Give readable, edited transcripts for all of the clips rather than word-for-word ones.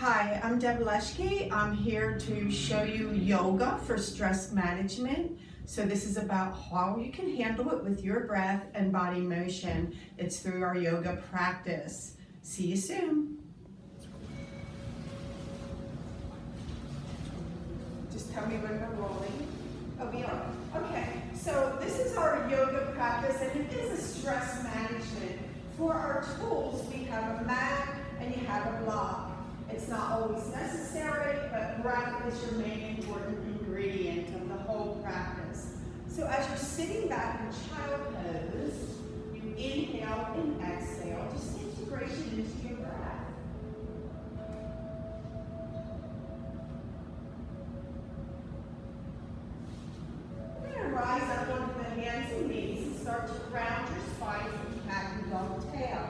Hi, I'm Deb Leshke. I'm here to show you yoga for stress management. So this is about how you can handle it with your breath and body motion. It's through our yoga practice. See you soon. Just tell me when we're rolling. Oh, we are. Okay, so this is our yoga practice, and it is a stress management. For our tools, we have a mat and you have a block. It's not always necessary, but breath is your main important ingredient of the whole practice. So as you're sitting back in child pose, you inhale and exhale, just integration into your breath. You're going to rise up onto the hands and knees and start to ground your spine from cat and dog tail.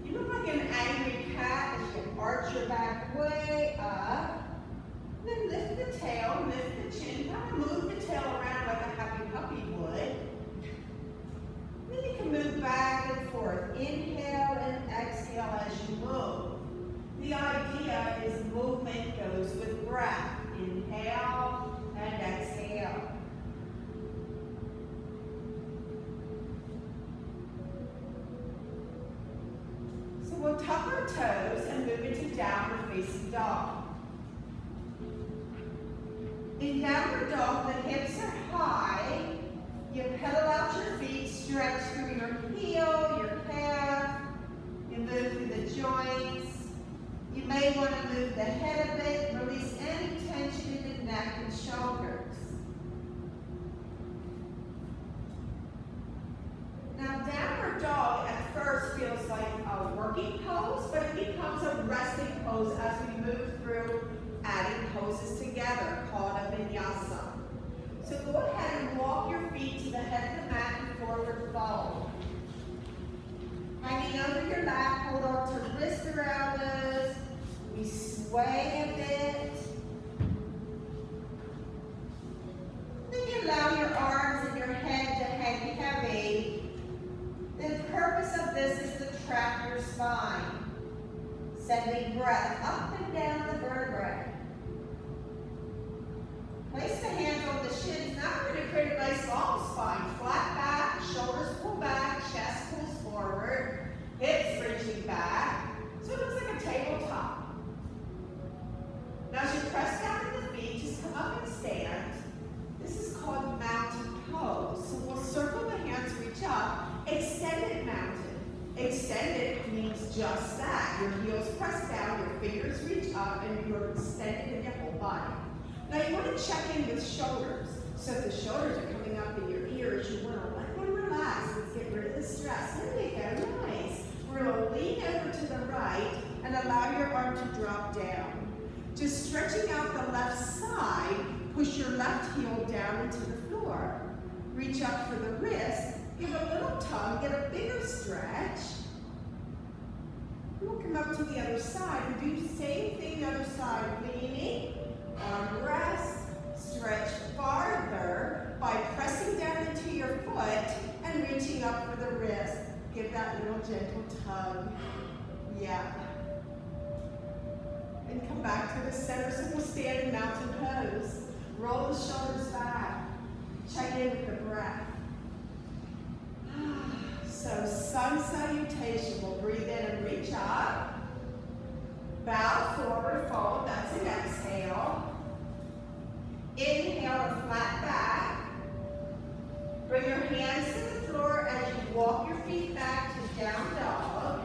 You look like an angry cat as you arch your back way up. Then lift the tail, lift the chin, kind of move the tail around like a happy puppy would. Then you can move back and forth. Inhale and exhale as you move. The idea is movement goes with breath. Inhale and exhale. We'll tuck our toes and move into downward facing dog. In downward dog, the hips are high. You pedal out your feet, stretch through your heel, your calf. You move through the joints. You may want to move the head a bit, release any tension in the neck and shoulders. Now, downward dog at first feels like a working pose, but it becomes a resting pose as we move through adding poses together, called a vinyasa. So go ahead and walk your feet to the head of the mat and forward fold. Hanging over your lap, hold on to wrist or elbows. We sway a bit. Then you allow your arms and your head to hang heavy. The purpose of this is to track your spine, sending breath up and down the vertebrae. Place the hands on the shins. Now we're going to create a nice long spine. Flat back, shoulders pull back, chest pulls forward, hips reaching back. So it looks like a tabletop. Now as you press down to the feet, just come up and stand. This is called mountain pose. So we'll circle the hands, reach up. Extended mountain. Extended means just that. Your heels press down, your fingers reach up, and you're extended in your whole body. Now you want to check in with shoulders. So if the shoulders are coming up in your ears, you want to let them relax. Let's get rid of the stress. There you go, nice. We're going to lean over to the right and allow your arm to drop down. Just stretching out the left side, push your left heel down into the floor. Reach up for the wrist. Give a little tug, get a bigger stretch. We'll come up to the other side and do the same thing the other side. Leaning, arm rest, stretch farther by pressing down into your foot and reaching up for the wrist. Give that little gentle tug. Yeah. And come back to the center. So we'll stand in mountain pose. Roll the shoulders back. Check in with the breath. So sun salutation, we'll breathe in and reach up. Bow forward, fold, that's an exhale. Inhale a flat back. Bring your hands to the floor as you walk your feet back to down dog.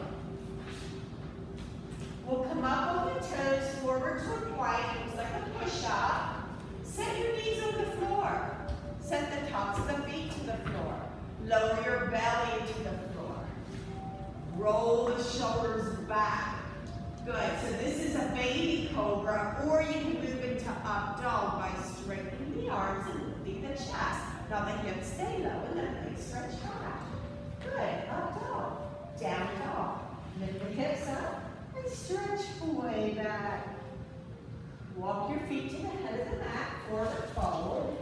We'll come up on the toes, forward to a plank, looks like a push-up. Set your knees on the floor. Set the tops of the feet to the floor. Lower your belly into the floor. Roll the shoulders back. Good. So this is a baby cobra, or you can move into up dog by straightening the arms and lifting the chest. Now the hips stay low and the legs stretch high. Good. Up dog. Down dog. Lift the hips up and stretch way back. Walk your feet to the head of the mat, forward fold.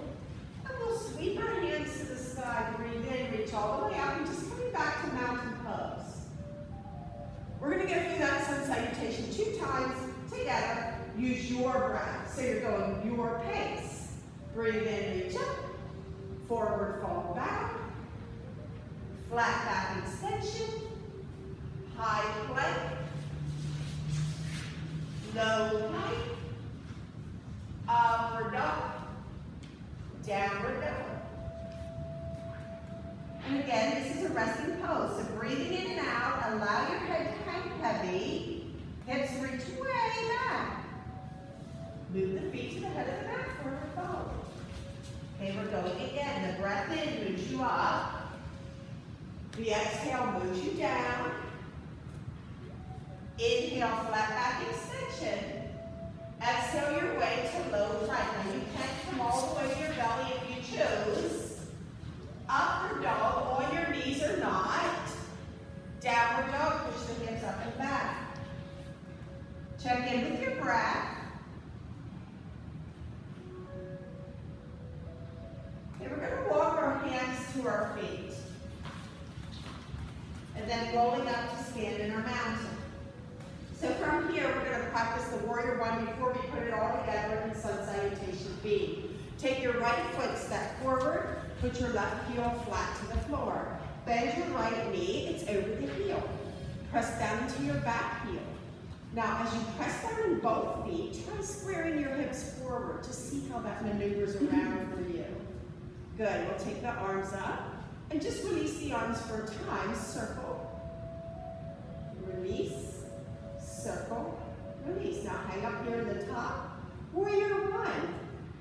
And we'll sweep our hands to the sky, breathe in, reach all the way up, and just coming back to mountain pose. We're going to go through that sun salutation 2 times together. Use your breath. So you're going your pace. Breathe in, reach up. Forward, fall back. Flat back extension. High plank. Low plank. Upward dog. Downward dog. And again, this is a resting pose. So breathing in and out, allow your head to hang heavy. Hips reach way back. Move the feet to the head of the mat, forward fold. Okay, we're going again. The breath in moves you up. The exhale moves you down. Inhale, flat back extension. Exhale your way to low plank. Now you can come all the way to your belly if you choose. Upward dog on your knees or not. Downward dog, push the hips up and back. Check in with your breath. Okay, we're going to walk our hands to our feet. And then rolling up to stand in our mountain. So from here, we're going to practice the warrior one before we put it all together in sun salutation B. Take your right foot, step forward. Put your left heel flat to the floor. Bend your right knee, it's over the heel. Press down into your back heel. Now, as you press down in both feet, try squaring your hips forward to see how that maneuvers around for you. Good, we'll take the arms up and just release the arms for a time. Circle, release, circle, release. Now hang up here in the top. Warrior one.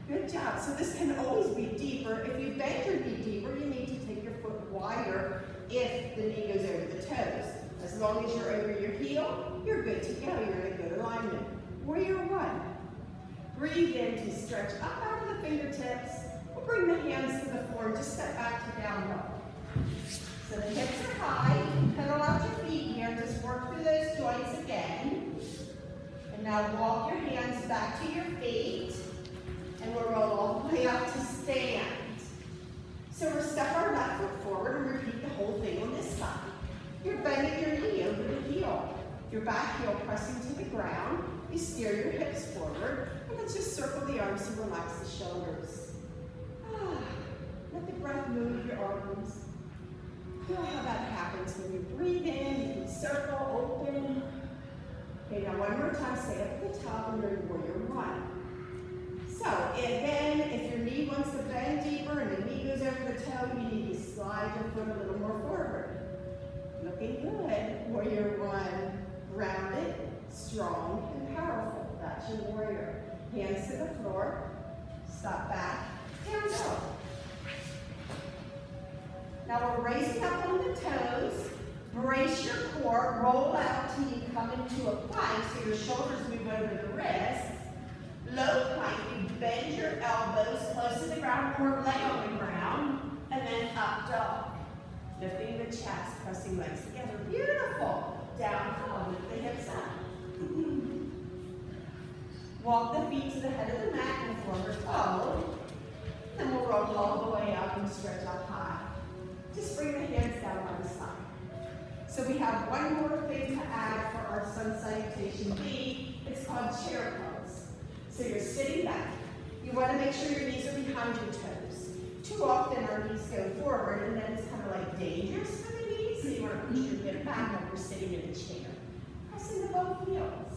Good job. So this can always be deeper. If you bend your knee deeper, you need to take your foot wider if the knee goes over the toes. As long as you're over your heel, you're good to go. You're in a good alignment. Warrior one. Breathe in to stretch up out of the fingertips. We'll bring the hands to the floor and just step back to down dog. So the hips are high. Pedal out your feet here. Just work through those joints again. And now walk your hands back to your feet. And we'll roll all the way up to stand. So we'll step our left foot forward and repeat the whole thing on this side. You're bending your knee over the heel. Your back heel pressing to the ground. You steer your hips forward. And let's just circle the arms to relax the shoulders. Let the breath move your arms. Feel how that happens when you breathe in, you can circle, open. Okay, now one more time, stay up at the top and you're in warrior one. So again, if your knee wants to bend deeper and the knee goes over the toe, you need to slide your foot a little more forward. Looking good. Warrior one, grounded, strong, and powerful. That's your warrior. Hands to the floor. Stop back. Down dog. Now we're raising up on the toes. Brace your core. Roll out till you come into a plank so your shoulders move over the wrists. Low plank, you bend your elbows close to the ground or lay on the ground, and then up dog. Lifting the chest, pressing legs together. Beautiful. Down dog, lift the hips up. Walk the feet to the head of the mat and forward fold. Then we'll roll all the way up and stretch up high. Just bring the hands down by the side. So we have one more thing to add for our sun salutation B. It's called chair pose. So you're sitting back. You want to make sure your knees are behind your toes. Too often our knees go forward and then it's kind of like dangerous for the knees. So you want to push your hip back when you're sitting in a chair. Press into both heels.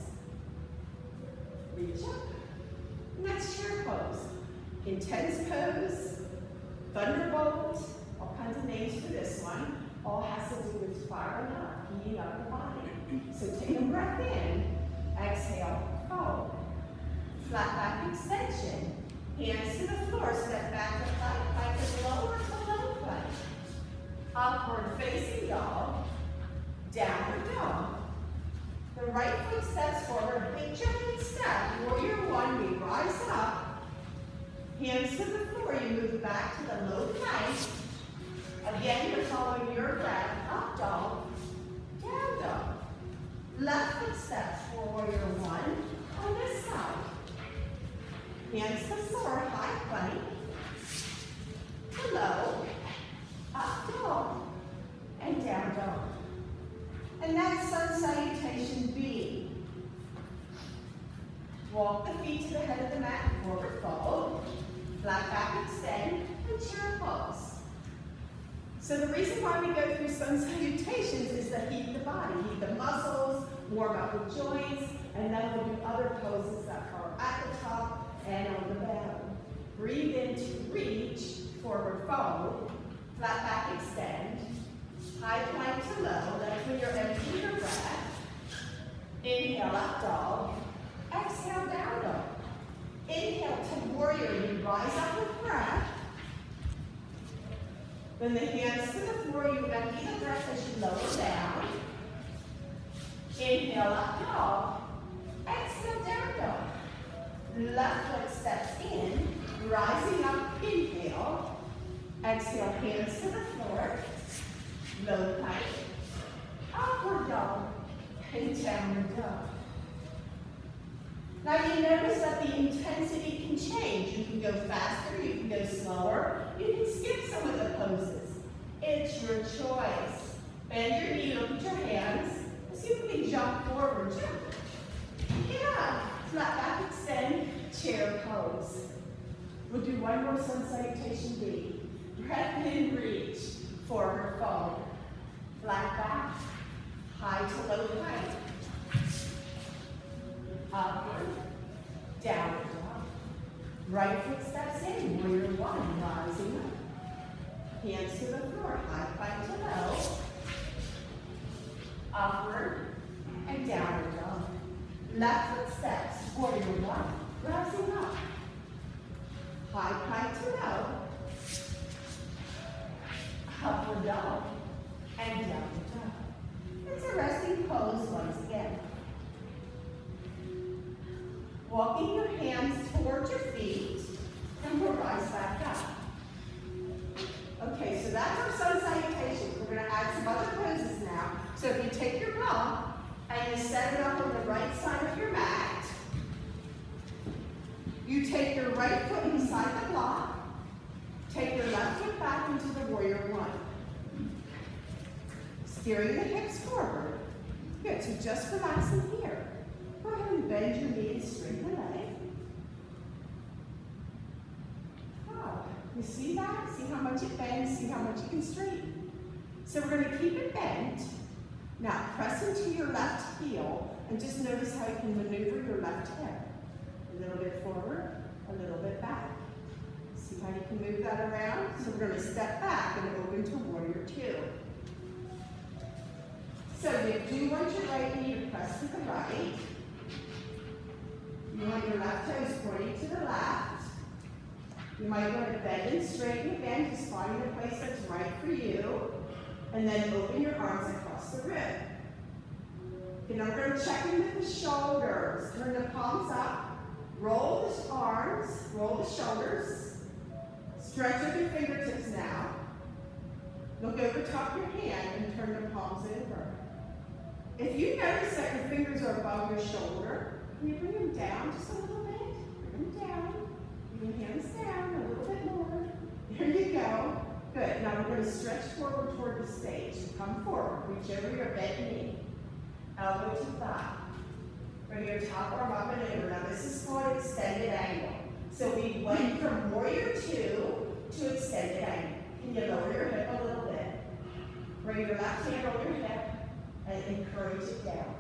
Reach up. And that's chair pose. Intense pose. Thunderbolt. All kinds of names for this one. All has to do with firing up, heating up the body. So take a breath in. Exhale, fold. Flat back extension. Hands to the floor, step back to plank, is lower to low plank. Upward facing dog, downward dog. The right foot steps forward, big jumping step. Warrior one, we rise up. Hands to the floor, you move back to the low plank. Again, you're following your breath, up dog, down dog. Left foot steps for warrior one on this side. Hands to the floor, high plank, to low, up dog, and down dog. And that's sun salutation Walk the feet to the head of the mat, forward fold. Flat back extend, and chair pose. So the reason why we go through sun salutations is to heat the body, heat the muscles, warm up the joints, and then we'll do other poses that are at the top and on the bottom. Breathe in to reach, forward fold, flat back extend, high plank to low, that's when you're emptying your breath. Inhale, up dog. Exhale, down dog. Inhale to warrior, you rise up with breath. Then the hands to the floor, you empty the breath as you lower down. Inhale, up dog. Exhale, down dog. Left foot steps in, rising up, inhale. Exhale, hands to the floor. Low plank. Upward dog. And downward dog. Now you notice that the intensity can change. You can go faster, you can go slower, you can skip some of the poses. It's your choice. Bend your knee, look at your hands. Let's see if we can jump forward. Jump. Yeah. Flat back extend, chair pose. We'll do one more sun salutation B. Breath in, reach, forward fold. Flat back, high to low plank. Upward, downward dog. Right foot steps in, warrior one, rising up. Hands to the floor, high plank to low. Upward and downward dog. Left foot steps, warrior one, rising up. High plank to low. Upward dog and downward dog. It's a resting pose once again. Walking your hands towards your feet, and we'll rise back up. Okay, so that's our sun salutation. We're going to add some other poses now. So if you take your block and you set it up on the right side of your mat, you take your right foot inside the block, take your left foot back into the warrior one. Steering the hips forward. Good, so just relax in here. Go ahead and bend your knee and straighten the leg. Wow, you see that? See how much it bends, see how much you can straighten. So we're going to keep it bent. Now press into your left heel and just notice how you can maneuver your left hip. A little bit forward, a little bit back. See how you can move that around? So we're going to step back and open to warrior two. So you do want your right knee to press to the right. You want your left toes pointing to the left. You might want to bend and straighten again, just find a place that's right for you. And then open your arms across the rib. Okay, now we're going to check in with the shoulders. Turn the palms up. Roll the arms, roll the shoulders. Stretch with your fingertips now. Look over top your hand and turn the palms over. If you notice that your fingers are above your shoulder, can you bring them down just a little bit? Bring them down. Bring your hands down a little bit more. There you go. Good. Now we're going to stretch forward toward the stage. Come forward. Reach over your bent knee. Elbow to thigh. Bring your top arm up and over. Now this is called extended angle. So we went from warrior two to extended angle. Can you lower your hip a little bit? Bring your left hand over your hip and encourage it down.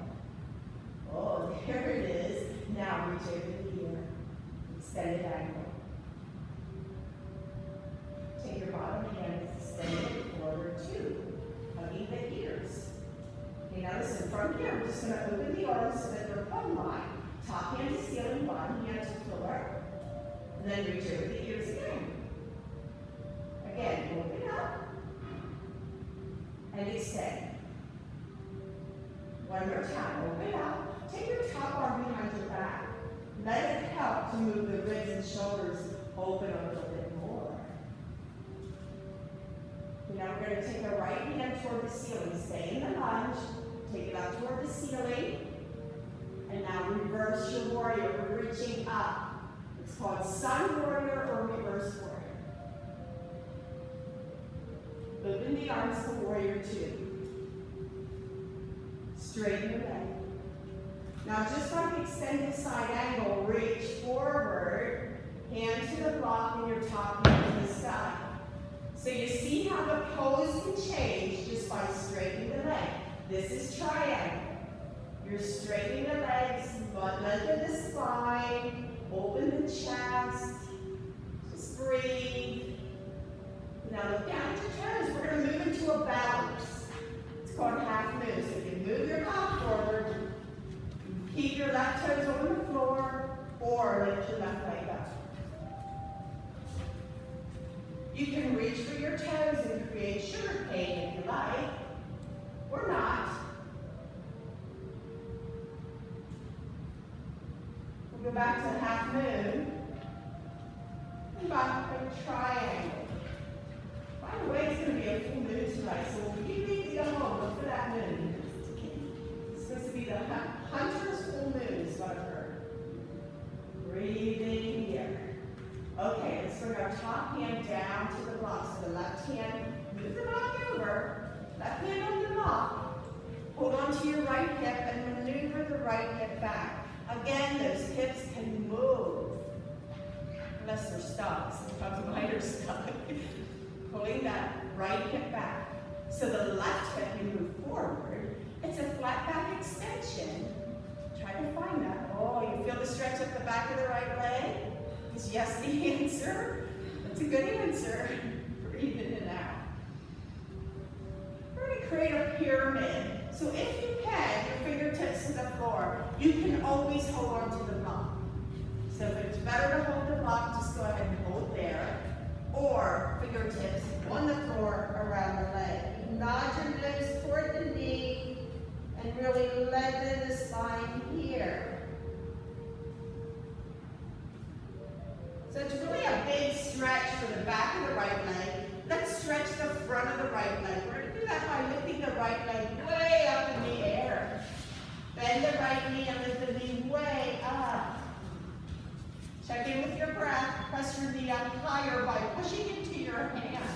Oh, there it is. Now reach over the ear. Extended angle. Take your bottom hand, extend it forward two, hugging the ears. Okay, now listen, from here, we're just going to open the arms so that they're plumb line. Top hand to ceiling, bottom hand to floor. And then reach over the ears again. Again, open up. And extend. One more time, open up. Take your top arm behind your back. Let it help to move the ribs and shoulders open a little bit more. Now we're going to take our right hand toward the ceiling. Stay in the lunge. Take it up toward the ceiling. And now reverse your warrior. We're reaching up. It's called sun warrior or reverse warrior. Open the arms to warrior two. Straighten your leg. Now just like extended side angle, reach forward, hand to the block and your top hand to the sky. So you see how the pose can change just by straightening the leg. This is triangle. You're straightening the legs, but lengthen the spine, open the chest, just breathe. Now look down at your toes. We're going to move into a balance. It's called half move. So you move your top forward, keep your left toes on the floor, or lift your left leg up. You can reach for your toes and create sugar cane if you like, or not. We'll go back to half moon, and back to a triangle. By the way, it's going to be a full moon tonight, so when you leave to go home, look for that moon. It's supposed to be the hunter's full moon, is what I've heard. Breathing here. Okay, let's bring our top hand down to the block. So the left hand, move the block over, left hand on the block, hold on to your right hip and maneuver the right hip back. Again, those hips can move, unless they're stuck. Sometimes mine are stuck. Pulling that right hip back. So the left hip, you move forward. It's a flat back extension. Try to find that. Oh, you feel the stretch up the back of the right leg? Is yes the answer? That's a good answer. Breathe in and out. We're going to create a pyramid. So if you can, your fingertips to the floor, you can always hold on to the block. So if it's better to hold the block, just go ahead and hold there. Or fingertips on the floor around the leg. Nod your lips toward the knee and really lengthen the spine here. So it's really a big stretch for the back of the right leg. Let's stretch the front of the right leg. We're going to do that by lifting the right leg way up in the air. Bend the right knee and lift the knee way up. Check in with your breath. Press your knee up higher by pushing into your hands.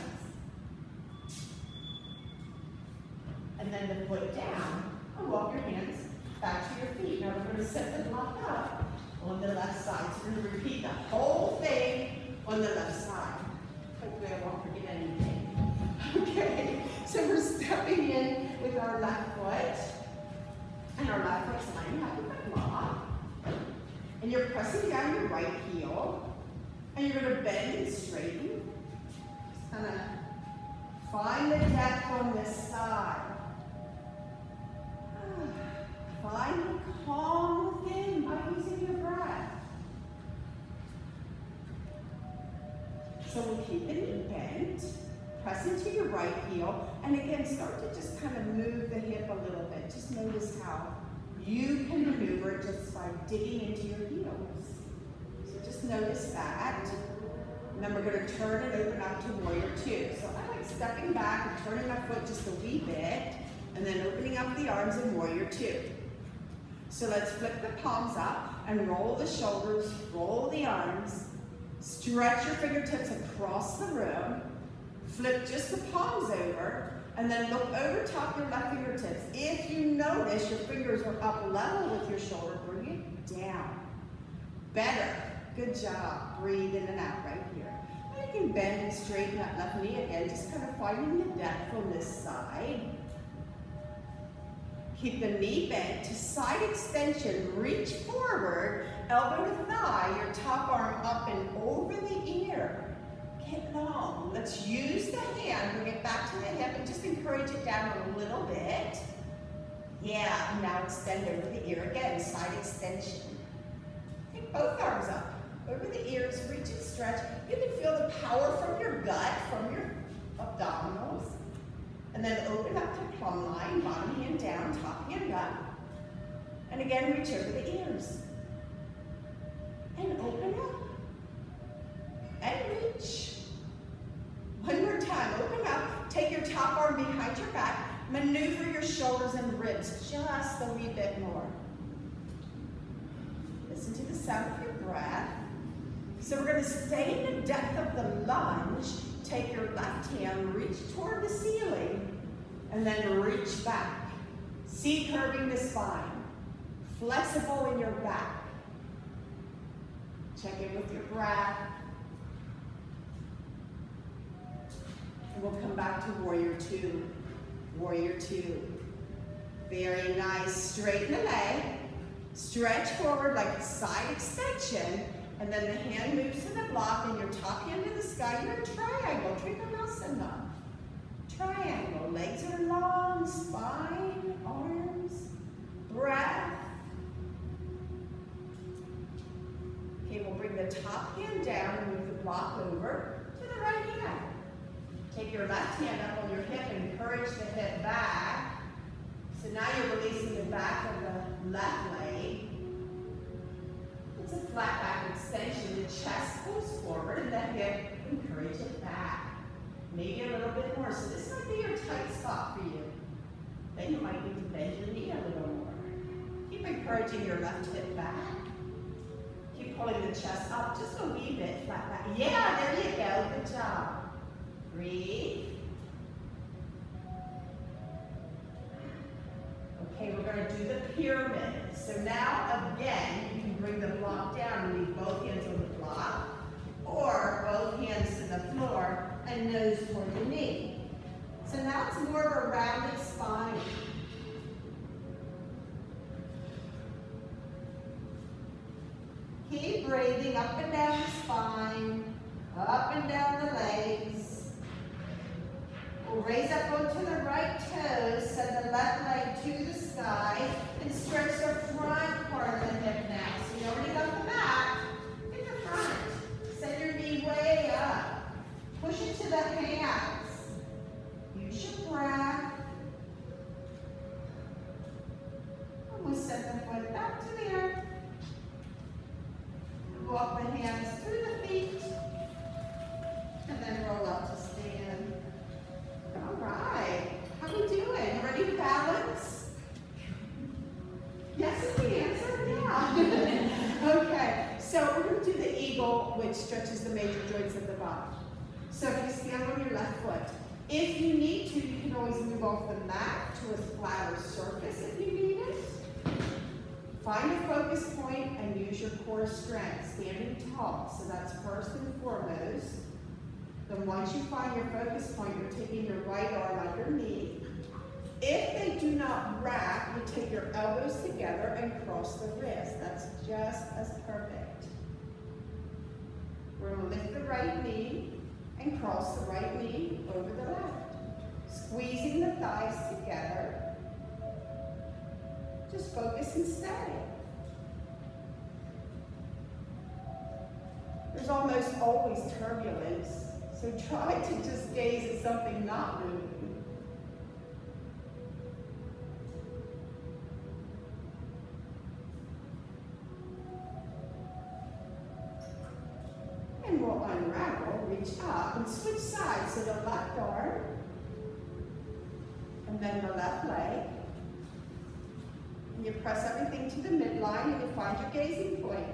And then the foot down. And walk your hands back to your feet. Now we're going to set the block up on the left side. So we're going to repeat the whole thing on the left side. Hopefully I won't forget anything. Okay, so we're stepping in with our left foot. And our left foot's lining up with the block. And you're pressing down your right heel. And you're going to bend and straighten. Just kind of find the depth on this side. Find the calm within by using your breath. So we'll keep the knee bent, press into your right heel, and again, start to just kind of move the hip a little bit. Just notice how you can maneuver it just by digging into your heels. So just notice that. And then we're going to turn and open up to warrior two. So I like stepping back and turning my foot just a wee bit, and then opening up the arms in warrior two. So let's flip the palms up and roll the shoulders, roll the arms, stretch your fingertips across the room, flip just the palms over, and then look over top your left fingertips. If you notice your fingers are up level with your shoulder, bring it down. Better. Good job. Breathe in and out right here. Now you can bend and straighten that left knee again, just kind of finding the depth on this side. Keep the knee bent to side extension. Reach forward, elbow to thigh, your top arm up and over the ear. Get long. Let's use the hand, bring it back to the hip and just encourage it down a little bit. Yeah, now extend over the ear again, side extension. Take both arms up, over the ears, reach and stretch. You can feel the power from your gut, from your abdominals. And then open up to plumb line, bottom hand down, top hand up. And again, reach over the ears. And open up. And reach. One more time, open up. Take your top arm behind your back. Maneuver your shoulders and ribs just a wee bit more. Listen to the sound of your breath. So we're going to stay in the depth of the lunge. Take your left hand, reach toward the ceiling, and then reach back. C curving the spine. flexible in your back. Check in with your breath. And we'll come back to warrior two. Warrior two. Very nice. Straighten the leg. Stretch forward like a side extension. And then the hand moves to the block and your top hand to the sky. You're a triangle. Trikonasana. Triangle. Legs are long. Spine, arms, breath. Okay, we'll bring the top hand down and move the block over to the right hand. Take your left hand up on your hip and encourage the hip back. So now you're releasing the back of the left leg. It's a flat back extension. The chest pulls forward and the hip, encourage it back. Maybe a little bit more. So this might be your tight spot for you. Then you might need to bend your knee a little more. Keep encouraging your left hip back. Keep pulling the chest up just a wee bit, flat back. Yeah, there you go. Good job. Breathe. Okay, we're going to do the pyramid. So now, again, you can bring the block down and leave both hands on the block, or both hands to the floor and nose toward the knee. So now it's more of a rounded spine. Keep breathing up and down the spine, up and down the legs. We'll raise up onto the right toes, send the left leg to the sky, and stretch the front part of the hip now. So you already got the back, get the front. Send your knee way up. Push it to the hands. Use your breath. And we'll send the foot back to the earth. Walk the hands through the feet. And then roll up to stand. All right. How we doing? Ready to balance? Yes is the answer? Yeah. Okay. So we're going to do the eagle, which stretches the major joints of the body. So if you stand on your left foot, if you need to, you can always move off the mat to a flatter surface if you need it. Find a focus point and use your core strength, standing tall. So that's first and foremost. Then once you find your focus point, you're taking your right arm underneath. If they do not rack, you take your elbows together and cross the wrist. That's just as perfect. We're going to lift the right knee and cross the right knee over the left. Squeezing the thighs together. Just focus and stay. There's almost always turbulence, so try to just gaze at something not moving. And we'll unravel, reach up, and switch sides. So the left arm, and then the left leg. And you press everything to the midline and you find your gazing point.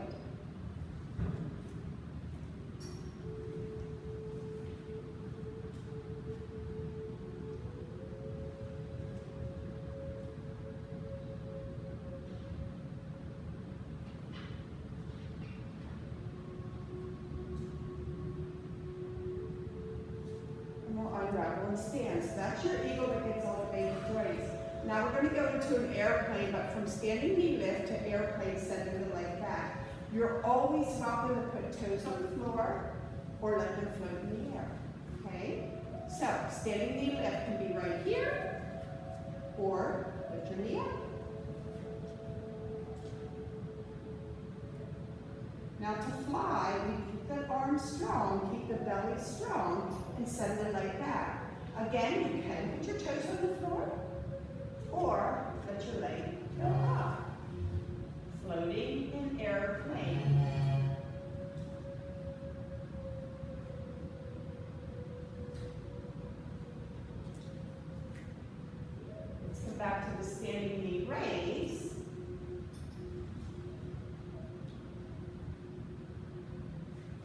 And we'll unravel and stand. So that's your eagle that gets all the major joints. Now we're going to go into an airplane, but from standing knee lift to airplane, sending the leg back. You're always welcome to put toes on the floor or let them float in the air, okay? So standing knee lift can be right here or lift your knee up. Now to fly, we keep the arms strong, keep the belly strong, and send the leg back. Again, you can put your toes on the floor, or let your leg go up. Floating in airplane. Let's come back to the standing knee raise.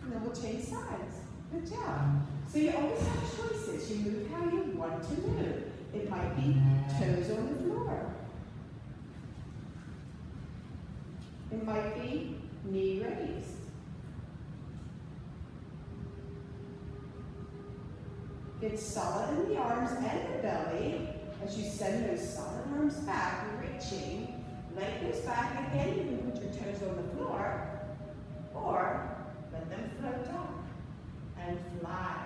And then we'll change sides. Good job. So you always have choices. You move how you want to move. It might be toes on the floor. It might be knee raised. Get solid in the arms and the belly as you send those solid arms back, reaching. Leg goes back again. You can put your toes on the floor or let them float up and fly.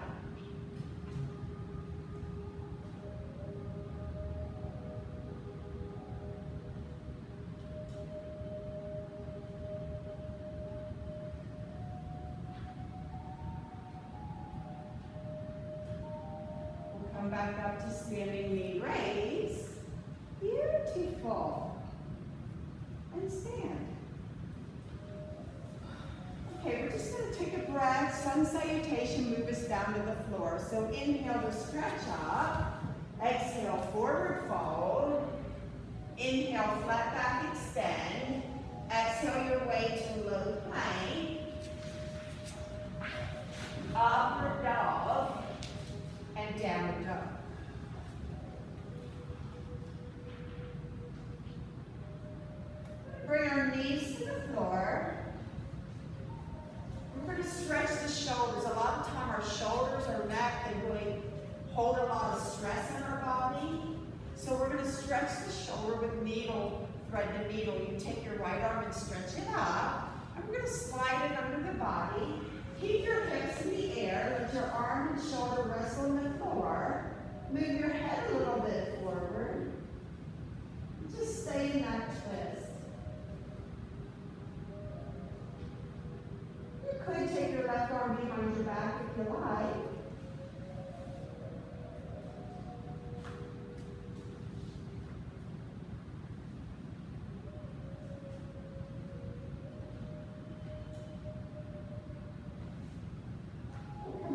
Come back up to standing knee raise. Beautiful. And stand. Okay, we're just going to take a breath. Sun salutation, move us down to the floor. So inhale to stretch up. Exhale, forward fold. Inhale, flat back extend. Exhale your way to low plank. Upward dog. And downward dog. Bring our knees to the floor. We're going to stretch the shoulders. A lot of time our shoulders or neck, they really hold a lot of stress in our body. So we're going to stretch the shoulder with needle, thread the needle. You take your right arm and stretch it up. And we're going to slide it under the body. Keep your hips in the air. Let your arm and shoulder rest on the floor. Move your head a little bit forward. Just stay in that twist. You could take your left arm behind your back if you like.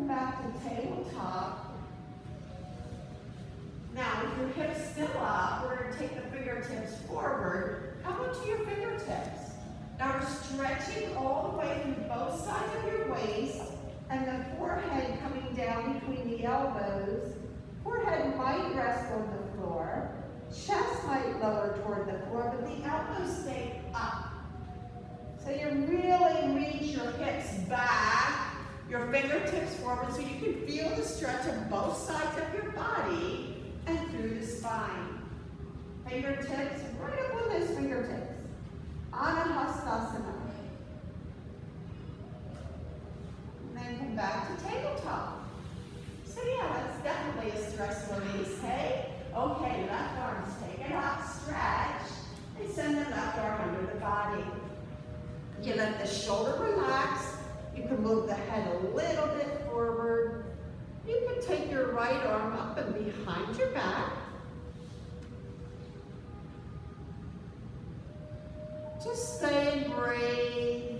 Back to tabletop. Now, with your hips still up, we're going to take the fingertips forward. Come onto your fingertips. Now we're stretching all the way through both sides of your waist and the forehead coming down between the elbows. Forehead might rest on the floor. Chest might lower toward the floor, but the elbows stay up. So you really reach your hips back. Your fingertips forward so you can feel the stretch of both sides of your body and through the spine. Fingertips right up on those fingertips. Anahastasana. And then come back to tabletop. So yeah, that's definitely a stress release, hey? Okay, left arms, take it up, stretch, and send the left arm under the body. You let the shoulder relax. You can move the head a little bit forward. You can take your right arm up and behind your back. Just stay and breathe.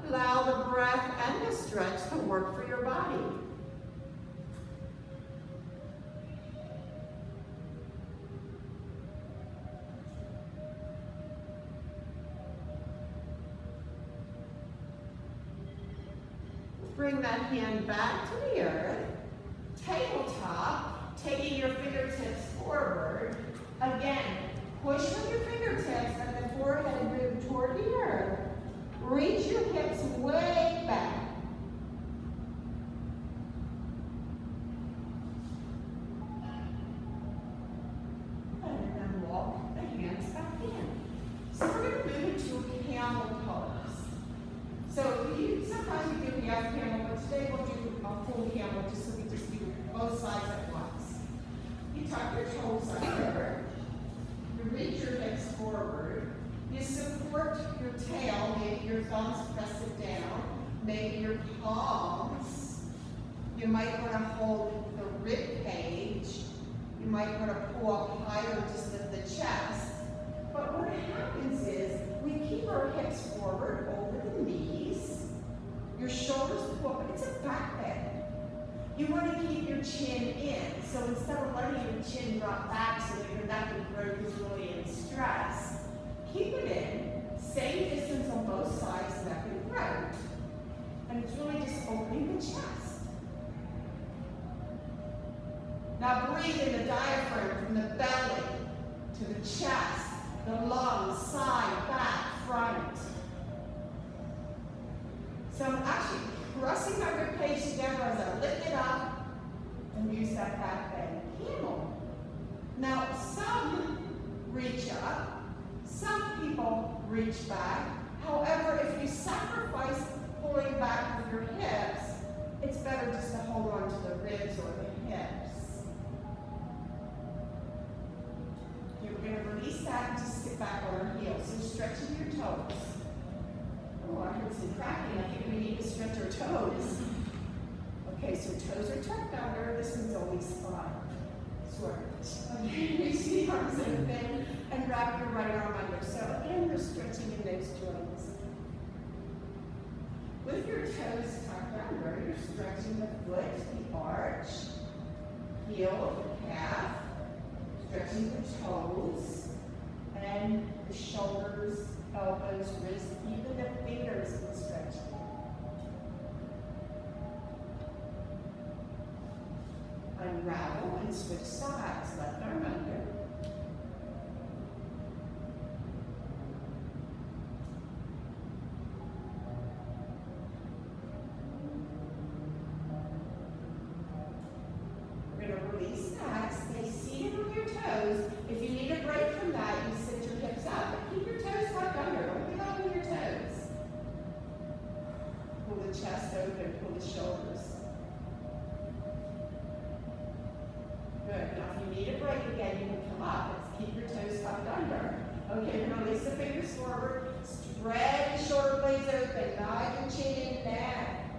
Allow the breath and the stretch to work for your body. Bring that hand back to the earth. Tabletop, taking your fingertips forward. Again, push with your fingertips and the forehead move toward the earth. Reach your hips way back. And then walk the hands back in. So we're going to move into a camel pose. So sometimes we do half camel, but today we'll do a full camel just so we just do both sides at once. You tuck your toes under. You reach your hips forward. You support your tail, maybe your thumbs press it down, maybe your palms. You might want to hold the rib cage. You might want to pull up higher, just lift the chest. But what happens is we keep our hips forward over the knees. Your shoulders pull up, it's a back bend. You want to keep your chin in. So instead of letting your chin drop back so that your neck and throat is really in stress, keep it in. Same distance on both sides, neck and throat. And it's really just opening the chest. Now breathe in the diaphragm from the belly to the chest, the lungs, side, back. up back bend, camel. Now, some reach up, some people reach back. However, if you sacrifice pulling back with your hips, it's better just to hold on to the ribs or the hips. You're going to release that and just sit back on our heels. So stretching your toes. Oh, I heard some cracking. I think we need to stretch our toes. Okay, so toes are tucked under. This one's always fine. Sort of. Okay, reach the arms open and wrap your right arm under. So again, we're stretching in those joints. With your toes tucked under, you're stretching the foot, the arch, heel of the calf, stretching the toes, and the shoulders, elbows, wrists, even the fingers can stretch. Unravel and switch sides, left arm under. We're going to release that, stay seated on your toes. If you need a break from that, you sit your hips up, but keep your toes tucked under, don't get out on your toes. Pull the chest open, pull the shoulders. Good. Now, if you need a break again, you can come up. Let's keep your toes tucked under. Okay, we're going to release the fingers forward. Spread the shoulder blades open. Nod your chin in back.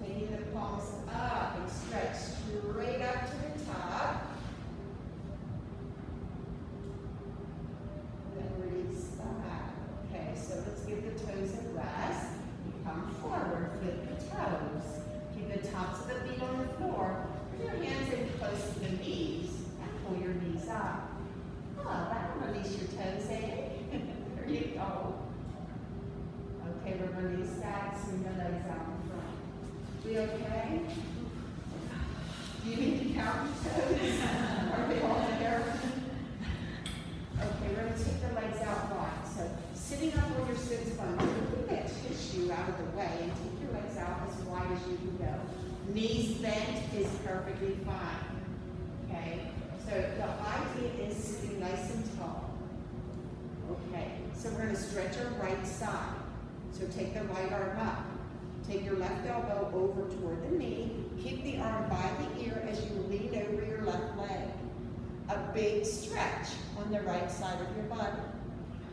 Taking the palms up and stretch straight up to the top. And then release that. Okay, so let's give the toes a rest. You come forward, flip the toes. Keep the tops of the feet on the floor. Bring your hands in close to the knees and pull your knees up. Oh, that'll release your toes, eh? There you go. Okay, we'll release that. Swing the legs out in front. We okay? Do you need to count your toes? Are they all there? Okay, we're going to take the legs out wide. So sitting up on your sit sponge, move that tissue out of the way and take your legs out as wide as you can go. Knees bent is perfectly fine. Okay? So the idea is sitting nice and tall. Okay, so we're going to stretch our right side. So take the right arm up. Take your left elbow over toward the knee. Keep the arm by the ear as you lean over your left leg. A big stretch on the right side of your body.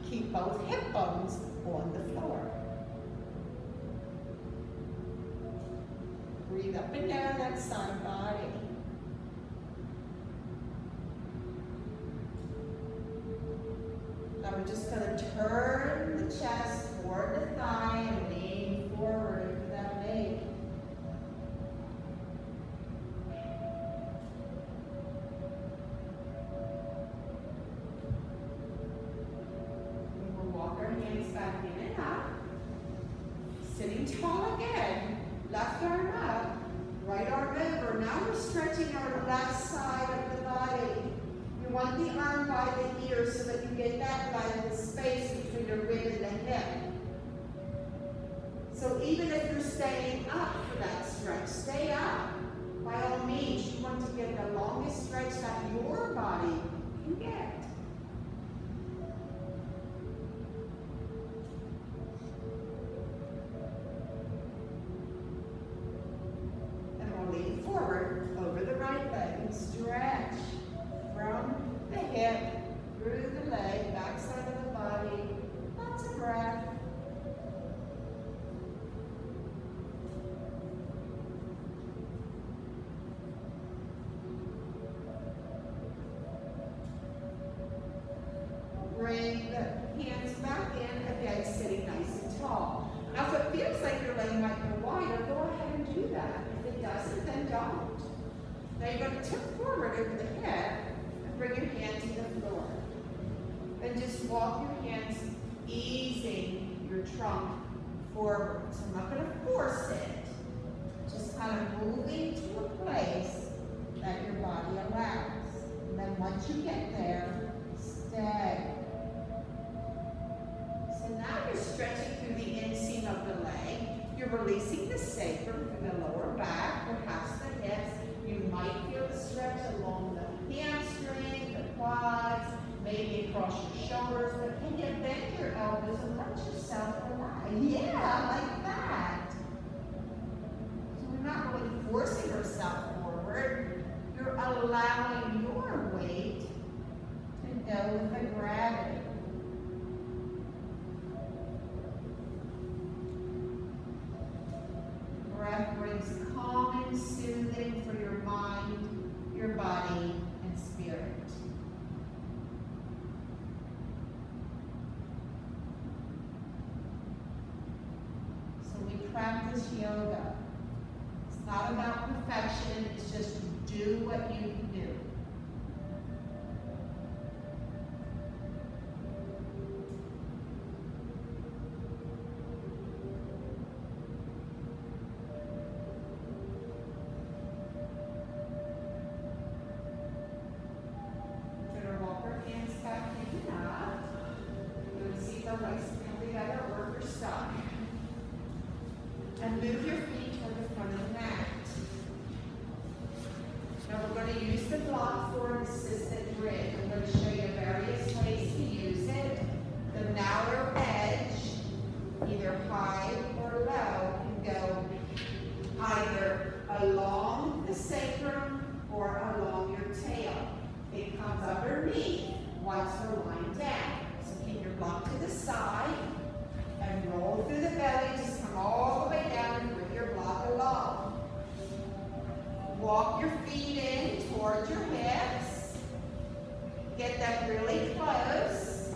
Keep both hip bones on the floor. Breathe up and down that side body. Now we're just going to turn the chest toward the thigh and lean forward into that leg. We'll walk our hands back in and out. Sitting tall again. Left arm up, right arm over. Now we're stretching our left side of the body. You want the arm by the ear so that you get that length of space between the rib and the hip. So even if you're staying up for that stretch, stay up. By all means, you want to get the longest stretch that your body can get. Lean forward over the right leg and stretch from the hip through the leg, back side of the body. Lots of breath. Bring the hands back in, again sitting nice and tall. Now if it feels like your leg might go wider, go ahead and do that. If it doesn't, then don't. Now you're going to tip forward over the head and bring your hand to the floor. Then just walk your hands, easing your trunk forward. So I'm not going to force it. Just kind of moving to a place that your body allows. And then once you get there, stay. So now you're stretching through the inseam of the leg. You're releasing the sacrum from the lower back. yourself alive. Yeah, like that. So we're not really forcing ourselves forward. You're allowing your weight to go with the gravity. Breath brings calm and soothing for your mind, your body, and spirit. So we practice yoga. It's not about perfection, it's just do what you can do. And move your feet toward the front of the mat. Now we're going to use the block for an assisted bridge. I'm going to show you various ways to use it. The narrow edge, either high or low, can go either along the sacrum or along your tail. It comes underneath once we're lying down. So keep your block to the side and roll through the belly. Just come all the way down and bring your block along. Walk your feet in towards your hips. Get them really close.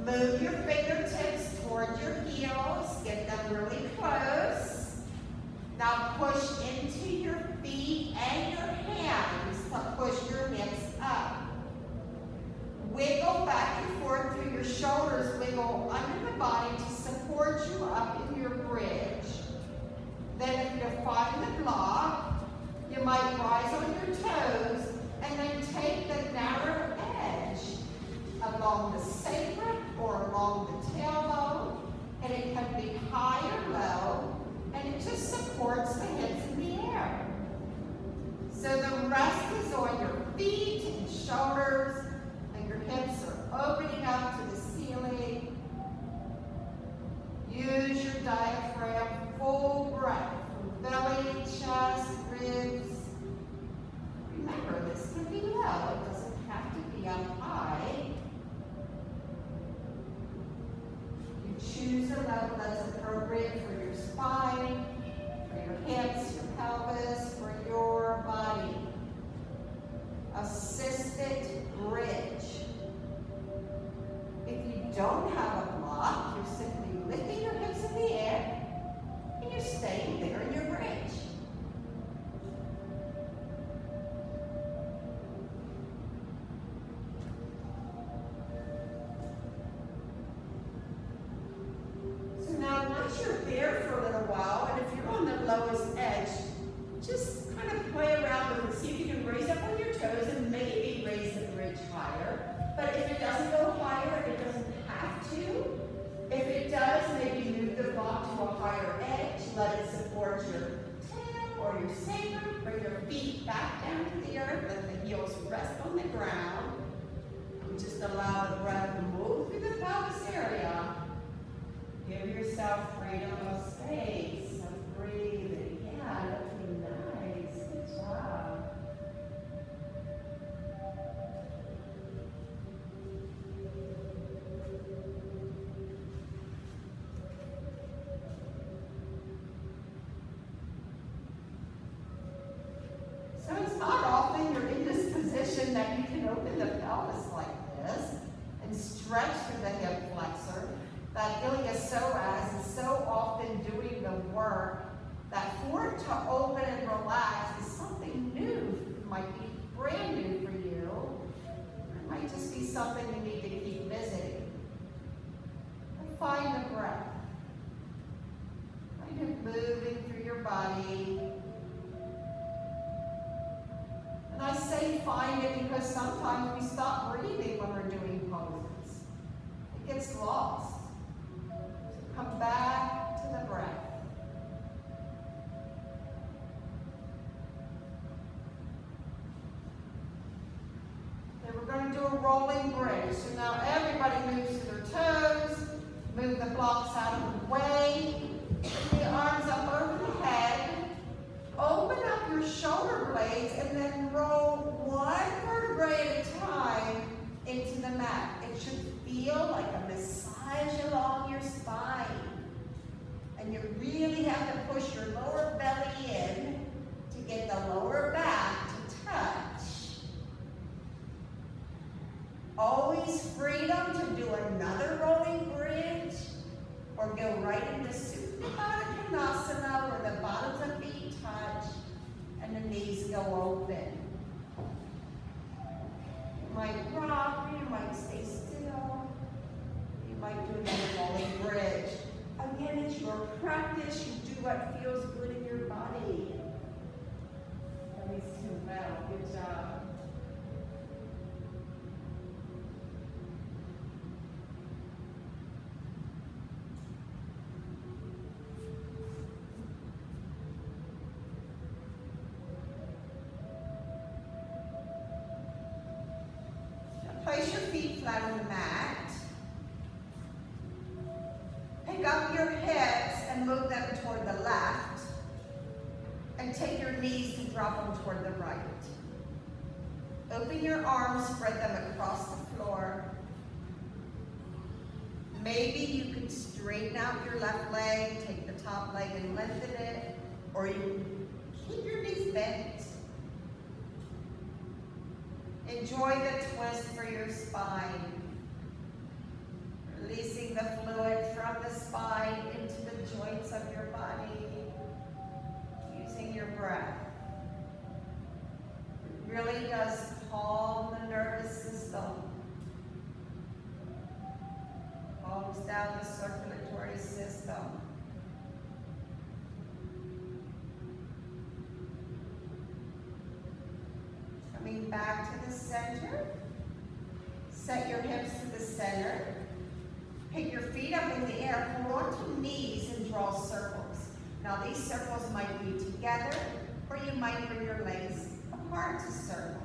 Move your fingertips towards your heels. Get them really close. Now push into your feet and your hands to push your hips up. Wiggle back and forth through your shoulders. Wiggle under the body to support you up in your bridge. Then if you find the block, you might rise on your toes and then take the narrow edge along the sacrum or along the tailbone, and it can be high or low, and it just supports the hips in the air. So the rest is on your feet and shoulders, and your hips are opening up to the ceiling. Use your diaphragm, full breath from belly, chest, ribs. Remember, this can be low. It doesn't have to be up high. You choose a level that's appropriate for your spine, for your hips, your pelvis, for your body. Assisted bridge. If you don't have a block, you're simply lifting your hips in the air and you're staying there in your bridge. So now once you're there for a little while, and if you're on the lowest edge, just kind of play around with it. See if you can raise up on your toes and maybe raise the bridge higher. But if it doesn't go higher, it doesn't have to. If it does, maybe move the block to a higher edge. Let it support your tail or your sacrum. Bring your feet back down to the earth. Let the heels rest on the ground. And just allow the breath to move through the pelvis area. Give yourself freedom of space of breathing. Yeah, looking nice. Good job. So it's not often you're in this position that you can open the pelvis like this and stretch through the hip flexor. That iliopsoas is so often doing the work that for it to open and relax is something new. It might be brand new for you. It might just be something you need to keep visiting. But find the breath. Find it moving through your body. And I say find it because sometimes we stop breathing when we're doing poses. It gets lost. Come back to the breath. Then we're going to do a rolling bridge. So now everybody moves to their toes. Move the blocks out of the way. The arms up over the head. Open up your shoulder blades and then roll one vertebrae at a time into the mat. It should feel like a massage along your spine. And you really have to push your lower belly in to get the lower back to touch. Always freedom to do another rolling bridge or go right into Supta Baddha Konasana where the bottoms of the feet touch and the knees go open. You might rock, or you might stay still. You might do another rolling bridge. Again, it's your practice. You do what feels good in your body. Release to well. Good job. Place your feet flat on the mat. Pick up your hips and move them toward the left. And take your knees and drop them toward the right. Open your arms, spread them across the floor. Maybe you could straighten out your left leg, take the top leg and lengthen it, or you keep your knees bent. Enjoy the twist for your spine. Releasing the fluid from the spine into the joints of your body. Using your breath. It really does calm the nervous system. Calms down the circulatory system. Coming back to the center. Set your hips to the center. Pick your feet up in the air. Hold on to knees and draw circles. Now these circles might be together, or you might bring your legs apart to circle.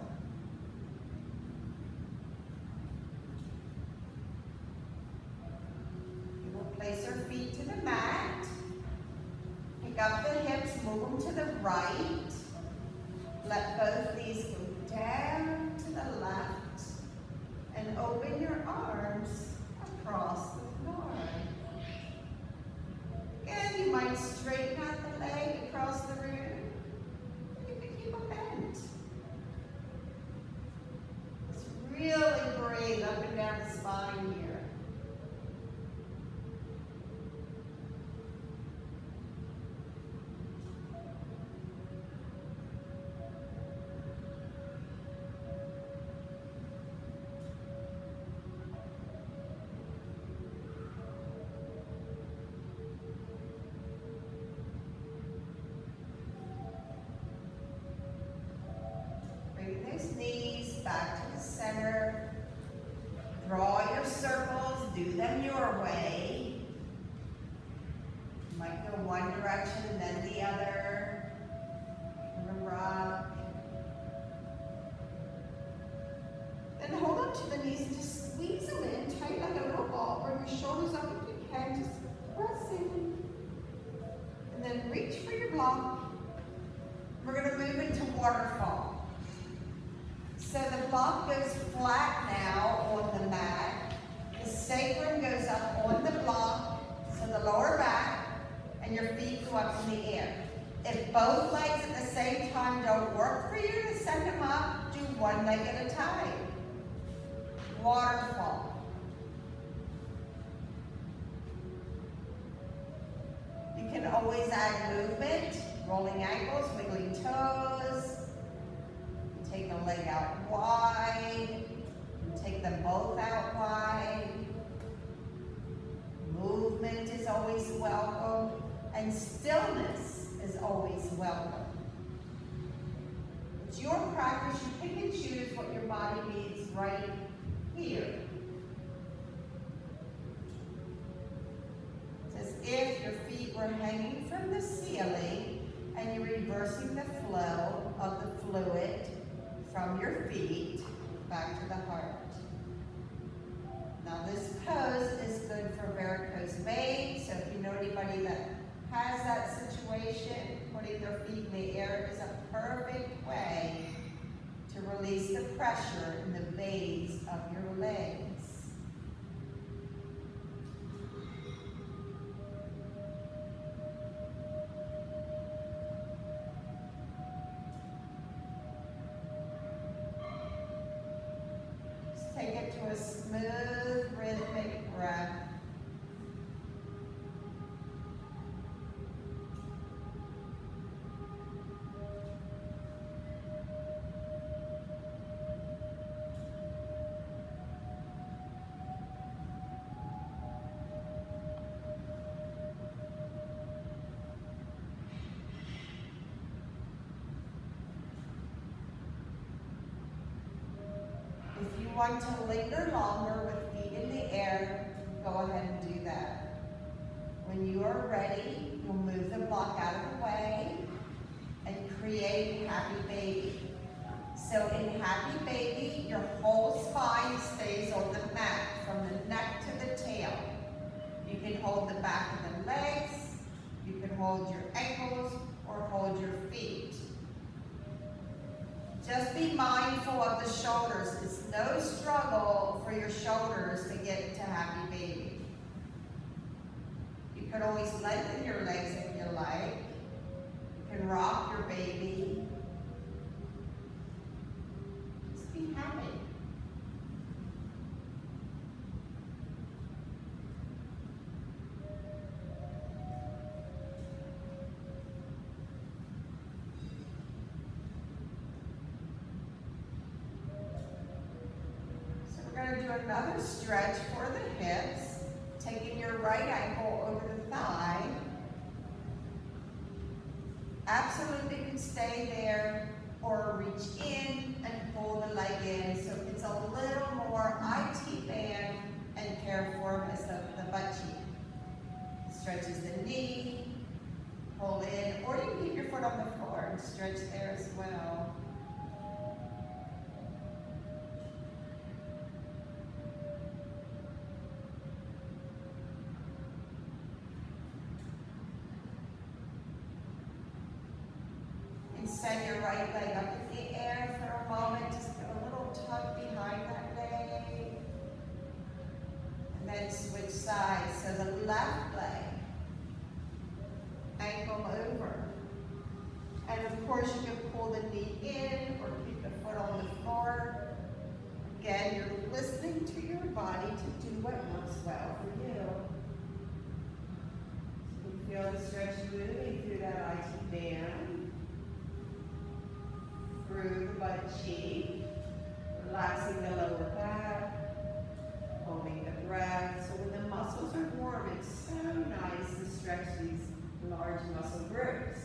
You will place your feet to the mat. Pick up the hips, move them to the right. Let both knees go down to the left and open your arms across the floor. Again, you might straighten out the leg across the room. You can keep them bent. Just really breathe up and down the spine here. Knees back to the center. Draw your circles, do them your way. You might go one direction and then the other. You're gonna rock. Then hold on to the knees and just squeeze them in tight like a little ball. Bring your shoulders up if you can, just press in. And then reach for your block. We're gonna move into waterfall. So the block goes flat now on the mat. The sacrum goes up on the block, so the lower back, and your feet go up in the air. If both legs at the same time don't work for you to send them up, do one leg at a time. Waterfall. You can always add movement, rolling ankles, wiggling toes. Take a leg out wide, and take them both out wide. Movement is always welcome, and stillness is always welcome. It's your practice. You pick and choose what your body needs right here. It's as if your feet were hanging from the ceiling and you're reversing the flow of the fluid from your feet back to the heart. Now this pose is good for varicose circulation, putting their feet in the air is a perfect way to release the pressure in the base of your legs. Just take it to a smooth, rhythmic breath. If you want to linger longer with feet in the air, go ahead and do that. When you are ready, you'll move the block out of the way and create Happy Baby. So in Happy Baby, your whole spine stays on the mat from the neck to the tail. You can hold the back of the legs, you can hold your ankles, or hold your feet. Just be mindful of the shoulders. It's no struggle for your shoulders to get to Happy Baby. You can always lengthen your legs if you like. You can rock your baby. Just be happy. We're going to do another stretch for the hips, taking your right ankle over the thigh. Absolutely can stay there or reach in and pull the leg in so it's a little more IT band and piriformis of the butt cheek. Stretches the knee, pull in, or you can keep your foot on the floor and stretch there as well. Send your right leg up in the air for a moment. Just give a little tug behind that leg. And then switch sides. So the left leg, ankle over. And of course you can pull the knee in or keep the foot on the floor. Again, you're listening to your body to do what works well for you. So you feel the stretch moving through that IT band. Through the butt cheek, relaxing the lower back, holding the breath. So when the muscles are warm, it's so nice to stretch these large muscle groups.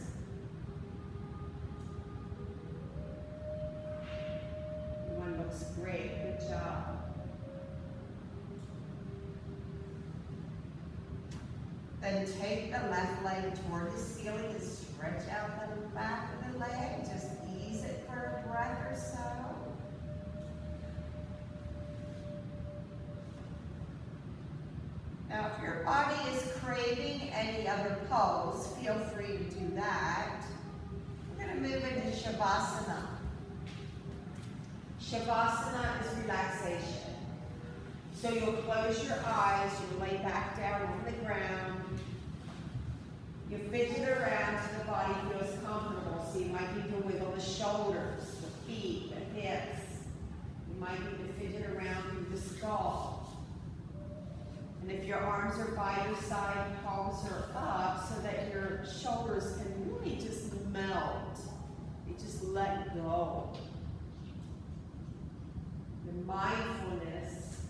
Everyone looks great, good job. Then take the left leg toward the ceiling and stretch out the back of the leg. Just ease it for a breath or so. Now, if your body is craving any other pose, feel free to do that. We're going to move into Shavasana. Shavasana is relaxation. So you'll close your eyes, you'll lay back down on the ground. You fidget around so the body feels comfortable. So you might need to wiggle the shoulders, the feet, the hips. You might need to fidget around through the skull. And if your arms are by your side, palms are up so that your shoulders can really just melt. You just let go. The mindfulness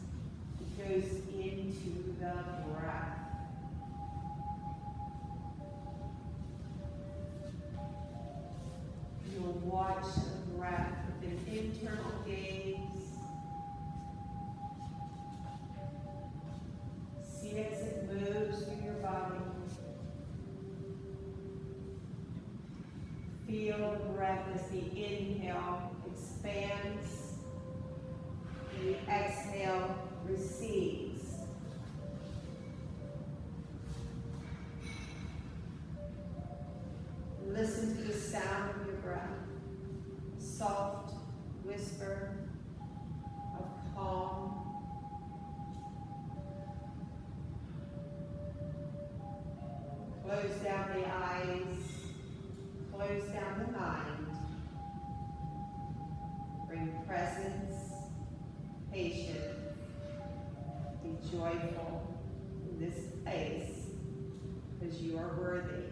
goes into the breath. You'll watch the breath with an internal gaze. See as it moves through your body. Feel the breath as the inhale expands, and the exhale recedes. joyful in this place because you are worthy.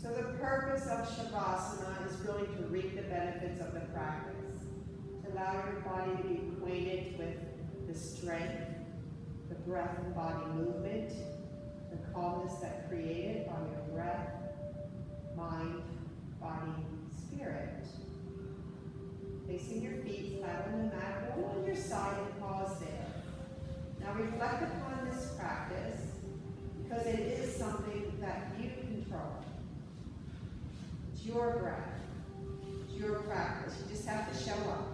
So the purpose of Shavasana is really to reap the benefits of the practice, to allow your body to be acquainted with the strength, the breath and body movement, the calmness that created by your breath, mind, body, spirit. Placing your feet flat on the mat, roll on your side and pause there. Now reflect upon this practice because it is something that you control. It's your breath. It's your practice. You just have to show up.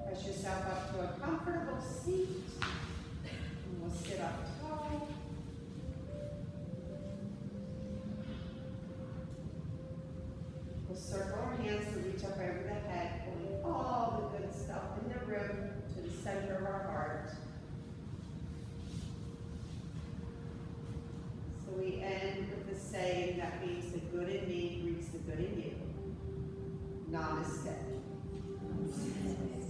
Press yourself up to a comfortable seat. And we'll sit up tall. We'll circle our hands to reach up over the head, pulling all the good stuff in the room to the center of our heart. So we end with the saying that means the good in me breeds the good in you. Namaste. Namaste.